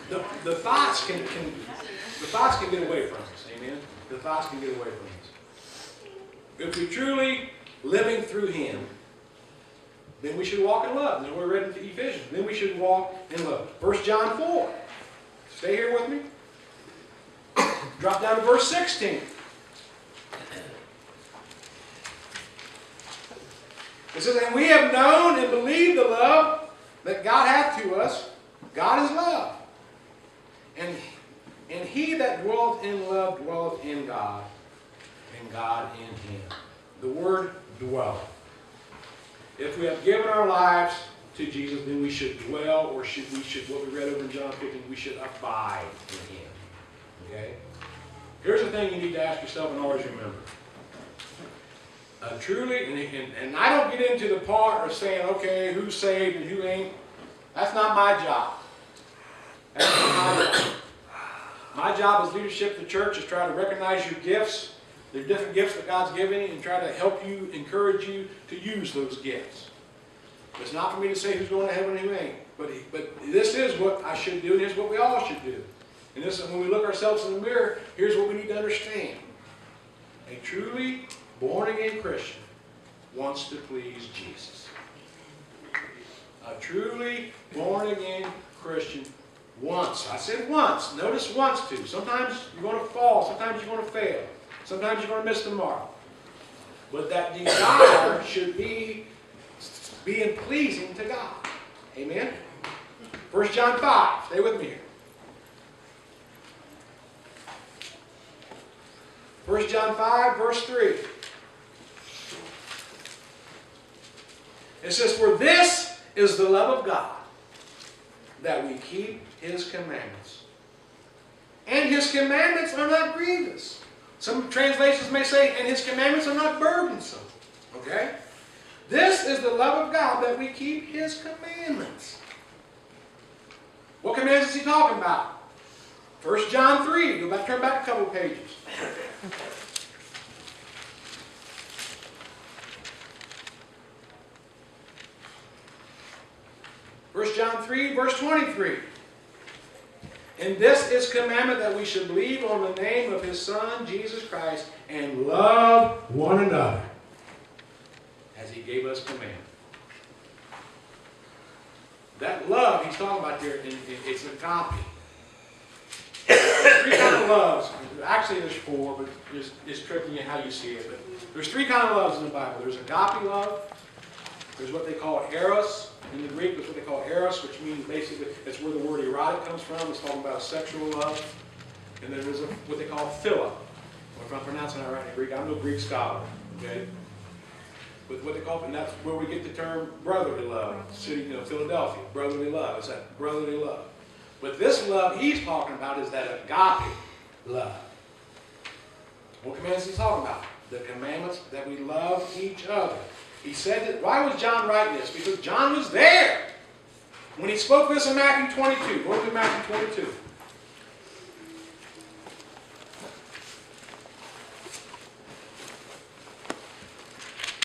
The thoughts can get away from us. Amen. The thoughts can get away from us. If we truly living through Him, then we should walk in love. That's what we read in Ephesians. Then we should walk in love. 1 John 4. Stay here with me. Drop down to verse 16. It says, and we have known and believed the love that God hath to us. God is love. And he that dwelleth in love dwelleth in God, and God in him. The word dwell. If we have given our lives to Jesus, then we should dwell, or what we read over in John 15, we should abide in Him. Okay? Here's the thing you need to ask yourself and always remember. Truly, and I don't get into the part of saying, okay, who's saved and who ain't. That's not my job. That's not my job. My job as leadership of the church is try to recognize your gifts. There are different gifts that God's given you, and try to help you, encourage you to use those gifts. It's not for me to say who's going to heaven and who ain't. But this is what I should do, and here's what we all should do. And this is when we look ourselves in the mirror, here's what we need to understand. A truly born-again Christian wants to please Jesus. A truly born-again Christian wants. I said once. Notice wants to. Sometimes you're going to fall. Sometimes you're going to fail. Sometimes you're going to miss the mark. But that desire should be being pleasing to God. Amen? 1 John 5. Stay with me here. 1 John 5, verse 3. It says, for this is the love of God, that we keep His commandments. And His commandments are not grievous. Some translations may say, and His commandments are not burdensome. Okay? This is the love of God, that we keep His commandments. What commandments is He talking about? 1 John 3. Go back, turn back a couple of pages. 1 John 3, verse 23. And this is commandment, that we should believe on the name of His Son, Jesus Christ, and love one another, as He gave us commandment. That love He's talking about here, it's agape. There's three kinds of loves. Actually, there's four, but it's tricky in how you see it. But there's three kinds of loves in the Bible. There's agape love. There's what they call eros. In the Greek, that's what they call eros, which means basically, that's where the word erotic comes from. It's talking about a sexual love. And then there's what they call phila. If I'm pronouncing that right in Greek, I'm no Greek scholar. Okay? With what they call, and that's where we get the term brotherly love. City, Philadelphia, brotherly love. It's that brotherly love. But this love he's talking about is that agape love. What commandments is he talking about? The commandments that we love each other. He said that. Why was John writing this? Because John was there when he spoke this in Matthew 22. Go to Matthew 22.